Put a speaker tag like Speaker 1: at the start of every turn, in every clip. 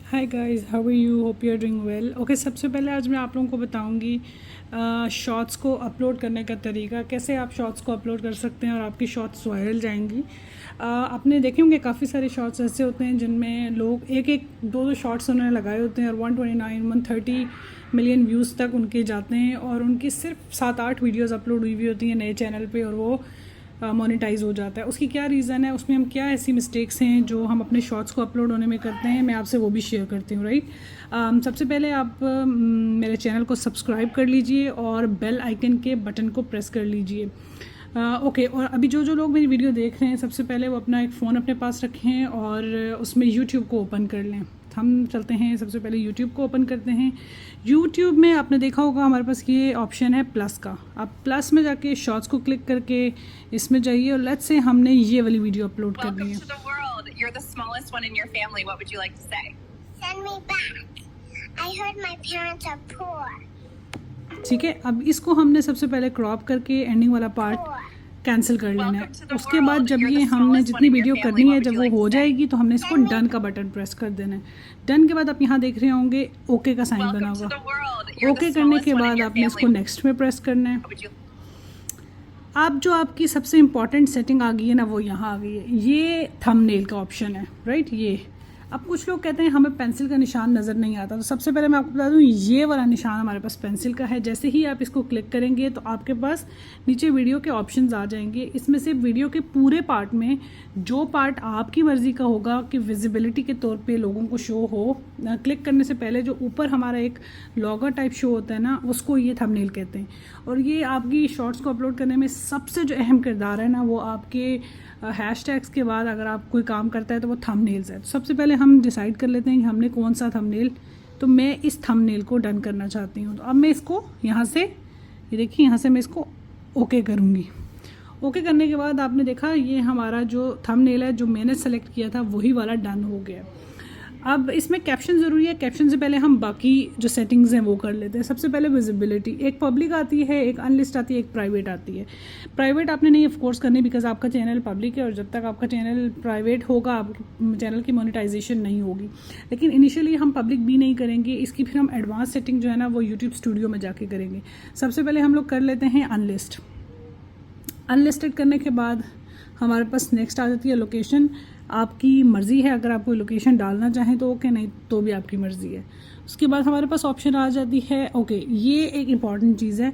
Speaker 1: Hi guys, how are you? Hope you are doing well. Okay, सबसे पहले आज मैं आप लोगों को बताऊंगी शॉर्ट्स को अपलोड करने का तरीका, कैसे आप शॉर्ट्स को अपलोड कर सकते हैं और आपकी शॉर्ट्स वायरल जाएंगी। आपने देखे होंगे काफ़ी सारे शॉर्ट्स ऐसे होते हैं जिनमें लोग एक एक दो दो शॉर्ट्स उन्होंने लगाए होते हैं और 129-130 मिलियन व्यूज़ तक उनके जाते हैं और उनकी सिर्फ 7-8 वीडियोज़ अपलोड हुई होती हैं नए चैनल पर और वो मोनेटाइज हो जाता है। उसकी क्या रीज़न है, उसमें हम क्या ऐसी मिस्टेक्स हैं जो हम अपने शॉर्ट्स को अपलोड होने में करते हैं, मैं आपसे वो भी शेयर करती हूँ। राइट, सबसे पहले आप मेरे चैनल को सब्सक्राइब कर लीजिए और बेल आइकन के बटन को प्रेस कर लीजिए। ओके, और अभी जो जो लोग मेरी वीडियो देख रहे हैं, सबसे पहले वो अपना एक फ़ोन अपने पास रखें और उसमें यूट्यूब को ओपन कर लें। हम चलते हैं, सबसे पहले यूट्यूब को ओपन करते हैं। यूट्यूब में आपने देखा होगा हमारे पास ये ऑप्शन है प्लस का। आप प्लस में जाके शॉर्ट्स को क्लिक करके इसमें जाइए और लेट्स से हमने ये वाली वीडियो अपलोड करनी है। ठीक है, अब इसको हमने सबसे पहले क्रॉप करके एंडिंग वाला पार्ट कैंसिल कर लेना है। उसके बाद जब ये हमने जितनी वीडियो करनी है, जब वो हो जाएगी तो हमने इसको डन का बटन प्रेस कर देना है। डन के बाद आप यहाँ देख रहे होंगे ओके का साइन बना होगा। ओके करने के बाद आपने इसको नेक्स्ट में प्रेस करना है। अब जो आपकी सबसे इम्पॉर्टेंट सेटिंग आ गई है ना, वो यहाँ आ गई है, ये थंबनेल का ऑप्शन है। राइट, ये अब कुछ लोग कहते हैं हमें पेंसिल का निशान नज़र नहीं आता, तो सबसे पहले मैं आपको बता दूं ये वाला निशान हमारे पास पेंसिल का है। जैसे ही आप इसको क्लिक करेंगे तो आपके पास नीचे वीडियो के ऑप्शंस आ जाएंगे। इसमें से वीडियो के पूरे पार्ट में जो पार्ट आपकी मर्ज़ी का होगा कि विजिबिलिटी के तौर पे लोगों को शो हो, क्लिक करने से पहले जो ऊपर हमारा एक लॉगर टाइप शो होता है ना, उसको ये थंबनेल कहते हैं। और ये आपकी शॉर्ट्स को अपलोड करने में सबसे जो अहम किरदार है ना, वो आपके हैशटैग्स के बाद अगर आप कोई काम करता है तो वो थंबनेल्स है। तो सबसे पहले हम डिसाइड कर लेते हैं कि हमने कौन सा थंबनेल, तो मैं इस थंबनेल को डन करना चाहती हूँ। तो अब मैं इसको यहाँ से, ये देखिए यहाँ से मैं इसको ओके करूँगी। ओके करने के बाद आपने देखा ये हमारा जो थंबनेल है जो मैंने सेलेक्ट किया था वही वाला डन हो गया। अब इसमें कैप्शन ज़रूरी है। कैप्शन से पहले हम बाकी जो सेटिंग्स हैं वो कर लेते हैं। सबसे पहले विजिबिलिटी, एक पब्लिक आती है, एक अनलिस्ट आती है, एक प्राइवेट आती है। प्राइवेट आपने नहीं ऑफ कोर्स करनी बिकॉज आपका चैनल पब्लिक है और जब तक आपका चैनल प्राइवेट होगा आपके चैनल की मोनेटाइजेशन नहीं होगी। लेकिन इनिशियली हम पब्लिक भी नहीं करेंगे, इसकी फिर हम एडवांस सेटिंग जो है ना वो यूट्यूब स्टूडियो में जाके करेंगे। सबसे पहले हम लोग कर लेते हैं अनलिस्ट। अनलिस्टेड करने के बाद हमारे पास नेक्स्ट आ जाती है लोकेशन। आपकी मर्ज़ी है, अगर आप कोई लोकेशन डालना चाहें तो ओके, नहीं तो भी आपकी मर्ज़ी है। उसके बाद हमारे पास ऑप्शन आ जाती है ओके, ये एक इम्पॉर्टेंट चीज़ है।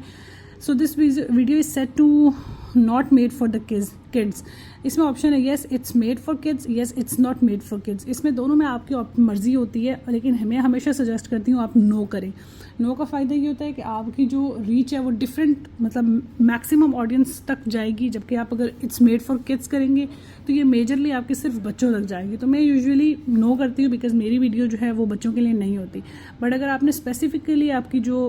Speaker 1: So this video is set to not made for the kids. इसमें ऑप्शन है yes it's made for kids, yes it's not made for kids. इसमें दोनों में आपकी मर्ज़ी होती है, लेकिन मैं हमेशा सजेस्ट करती हूँ आप नो करें। नो का फ़ायदा ये होता है कि आपकी जो रीच है वो डिफरेंट, मतलब मैक्सिमम ऑडियंस तक जाएगी। जबकि आप अगर इट्स मेड फॉर किड्स करेंगे तो ये मेजरली आपके सिर्फ बच्चों तक जाएगी। तो मैं यूजुअली नो करती हूँ बिकॉज मेरी वीडियो जो है वो बच्चों के लिए नहीं होती। बट अगर आपने स्पेसिफिकली आपकी जो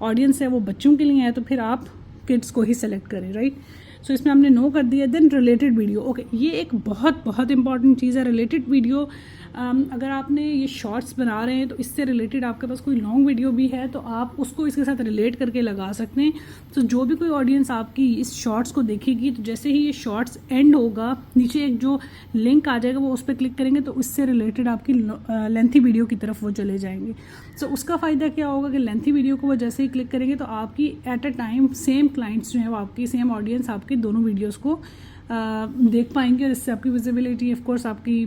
Speaker 1: ऑडियंस है वो बच्चों के लिए है तो फिर आप किड्स को ही सेलेक्ट करें। राइट, सो इसमें हमने नो कर दिया। देन रिलेटेड वीडियो, ओके, ये एक बहुत बहुत इंपॉर्टेंट चीज़ है। रिलेटेड वीडियो, अगर आपने ये शॉर्ट्स बना रहे हैं तो इससे रिलेटेड आपके पास कोई लॉन्ग वीडियो भी है तो आप उसको इसके साथ रिलेट करके लगा सकते हैं। तो जो भी कोई ऑडियंस आपकी इस शॉर्ट्स को देखेगी तो जैसे ही ये शॉर्ट्स एंड होगा, नीचे एक जो लिंक आ जाएगा वो उस पर क्लिक करेंगे तो इससे रिलेटेड आपकी लेंथी वीडियो की तरफ वो चले जाएंगे। सो उसका फ़ायदा क्या होगा कि लेंथी वीडियो को वो जैसे ही क्लिक करेंगे तो आपकी at a time same clients जो है वो आपकी सेम ऑडियंस आपकी दोनों वीडियोज़ को देख पाएंगे और इससे आपकी विजिबिलिटी, ऑफ कोर्स आपकी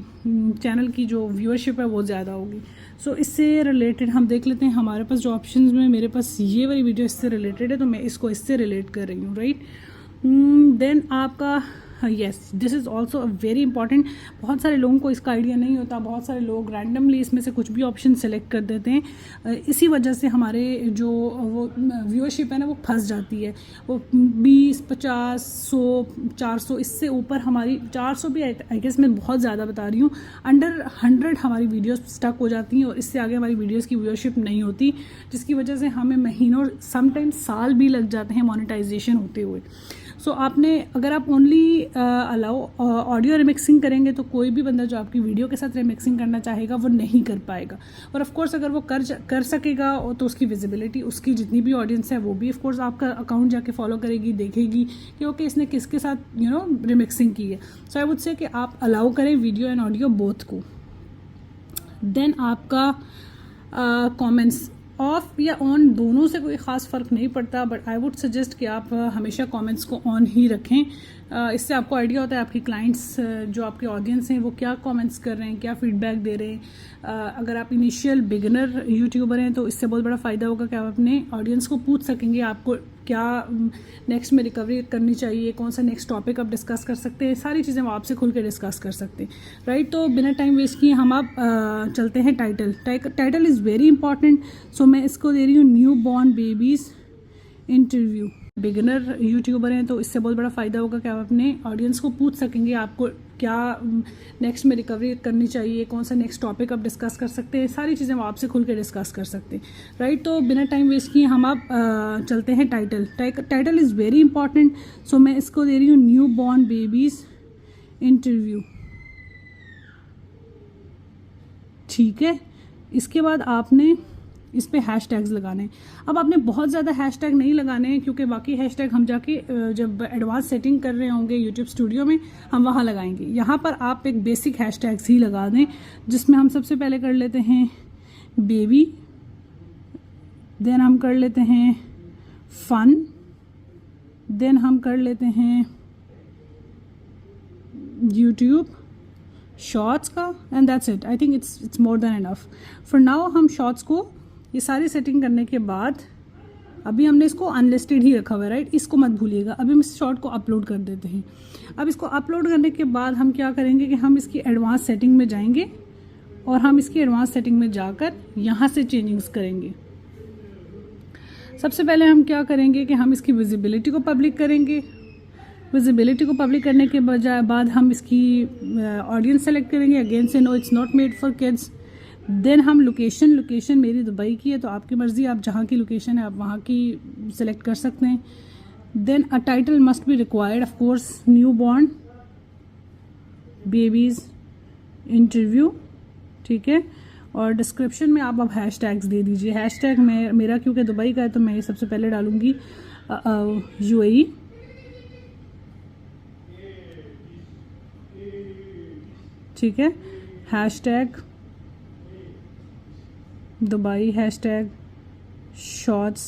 Speaker 1: चैनल की जो व्यूअरशिप है वो ज़्यादा होगी। सो इससे रिलेटेड हम देख लेते हैं हमारे पास जो ऑप्शंस में, मेरे पास ये वाली वीडियो इससे रिलेटेड है तो मैं इसको इससे रिलेट कर रही हूँ। राइट, देन आपका yes, this is also very important. बहुत सारे लोगों को इसका आइडिया नहीं होता, बहुत सारे लोग रैंडमली इसमें से कुछ भी ऑप्शन सेलेक्ट कर देते हैं। इसी वजह से हमारे जो वो व्यूअरशिप है ना वो फंस जाती है। वो 20, 50, 100, 400, इससे ऊपर हमारी 400 भी आई गेस मैं बहुत ज़्यादा बता रही हूँ, अंडर 100 हमारी वीडियोस स्टक हो जाती हैं और इससे आगे हमारी वीडियोस की व्यूअरशिप नहीं होती, जिसकी वजह से हमें महीनों समटाइम्स साल भी लग जाते हैं मोनेटाइजेशन होते हुए। सो आपने, अगर आप ओनली अलाउ ऑडियो रिमिक्सिंग करेंगे तो कोई भी बंदा जो आपकी वीडियो के साथ रिमिक्सिंग करना चाहेगा वो नहीं कर पाएगा। और ऑफ कोर्स अगर वो कर सकेगा तो उसकी विजिबिलिटी, उसकी जितनी भी ऑडियंस है वो भी ऑफ कोर्स आपका अकाउंट जाके फॉलो करेगी, देखेगी कि ओके इसने किसके साथ रिमिक्सिंग की है। सो आई वुड से कि आप अलाउ करें वीडियो एंड ऑडियो बोथ को। देन आपका कमेंट्स ऑफ या ऑन दोनों से कोई ख़ास फ़र्क नहीं पड़ता, बट आई वुड सजेस्ट कि आप हमेशा कमेंट्स को ऑन ही रखें। इससे आपको आइडिया होता है आपकी क्लाइंट्स जो आपके ऑडियंस हैं वो क्या कमेंट्स कर रहे हैं, क्या फीडबैक दे रहे हैं। अगर आप इनिशियल बिगिनर यूट्यूबर हैं तो इससे बहुत बड़ा फ़ायदा होगा कि आप अपने ऑडियंस को पूछ सकेंगे आपको क्या नेक्स्ट में रिकवरी करनी चाहिए, कौन सा नेक्स्ट टॉपिक आप डिस्कस कर सकते हैं, सारी चीज़ें वो आपसे खुल के डिस्कस कर सकते हैं, राइट। तो बिना टाइम वेस्ट किए हम आप चलते हैं टाइटल इज़ वेरी इंपॉर्टेंट। सो मैं इसको दे रही हूँ new born babies interview. Beginner YouTuber हैं तो इससे बहुत बड़ा फ़ायदा होगा कि आप अपने ऑडियंस को पूछ सकेंगे आपको क्या नेक्स्ट में रिकवरी करनी चाहिए, कौन सा नेक्स्ट टॉपिक आप डिस्कस कर सकते हैं, सारी चीज़ें वो आपसे खुल के डिस्कस कर सकते हैं, राइट। तो बिना टाइम वेस्ट किए हम आप चलते हैं टाइटल इज़ वेरी इंपॉर्टेंट। सो मैं इसको दे रही हूँ न्यू बॉर्न बेबीज़ इंटरव्यू, ठीक है। इसके बाद आपने इस पे हैशटैग्स लगाने हैं। अब आपने बहुत ज़्यादा हैशटैग नहीं लगाने हैं क्योंकि बाकी हैशटैग हम जाके जब एडवांस सेटिंग कर रहे होंगे यूट्यूब स्टूडियो में हम वहाँ लगाएंगे। यहाँ पर आप एक बेसिक हैशटैग्स ही लगा दें, जिसमें हम सबसे पहले कर लेते हैं बेबी, देन हम कर लेते हैं फन, देन हम कर लेते हैं यूट्यूब शॉर्ट्स का, and that's it. I think it's more than enough for now. हम शॉर्ट्स को ये सारी सेटिंग करने के बाद अभी हमने इसको अनलिस्टेड ही रखा हुआ है, राइट। इसको मत भूलिएगा। अभी हम इस शॉर्ट को अपलोड कर देते हैं। अब इसको अपलोड करने के बाद हम क्या करेंगे कि हम इसकी एडवांस सेटिंग में जाएंगे और हम इसकी एडवांस सेटिंग में जाकर यहाँ से चेंजिंग्स करेंगे। सबसे पहले हम क्या करेंगे कि हम इसकी विजिबिलिटी को पब्लिक करेंगे। विजिबिलिटी को पब्लिक करने के बाद हम इसकी ऑडियंस सेलेक्ट करेंगे। अगेन से no it's not made for kids. Then हम लोकेशन मेरी दुबई की है तो आपकी मर्ज़ी, आप जहाँ की लोकेशन है आप वहाँ की सिलेक्ट कर सकते हैं। Then a title must be required, of course new born babies interview, ठीक है। और डिस्क्रिप्शन में आप अब हैशटैग्स दे दीजिए। हैशटैग मेरा क्योंकि दुबई का है तो मैं सबसे पहले डालूँगी UAE, ठीक है। Hashtag Dubai, hashtag shorts,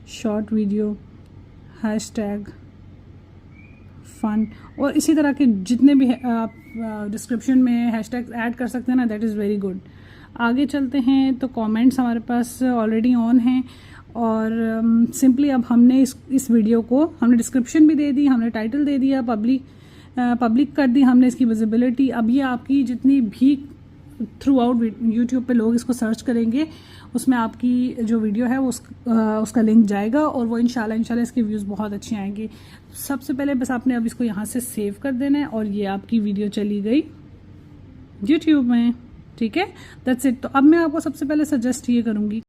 Speaker 1: short video, hashtag fun, और इसी तरह के जितने भी आप डिस्क्रिप्शन में हैशटैग ऐड कर सकते हैं ना, दैट इज़ वेरी गुड। आगे चलते हैं तो कमेंट्स हमारे पास ऑलरेडी ऑन हैं और सिंपली अब हमने इस वीडियो को हमने डिस्क्रिप्शन भी दे दी, हमने टाइटल दे दिया, पब्लिक कर दी हमने इसकी विजिबिलिटी। अब ये आपकी जितनी भी थ्रू आउट यूट्यूब पे लोग इसको सर्च करेंगे उसमें आपकी जो वीडियो है उसका लिंक जाएगा और वो इंशाल्लाह इसके व्यूज़ बहुत अच्छे आएंगे। सबसे पहले बस आपने अब इसको यहाँ से सेव कर देना है और ये आपकी वीडियो चली गई यूट्यूब में, ठीक है। That's it. तो अब मैं आपको सबसे पहले सजेस्ट ये करूँगी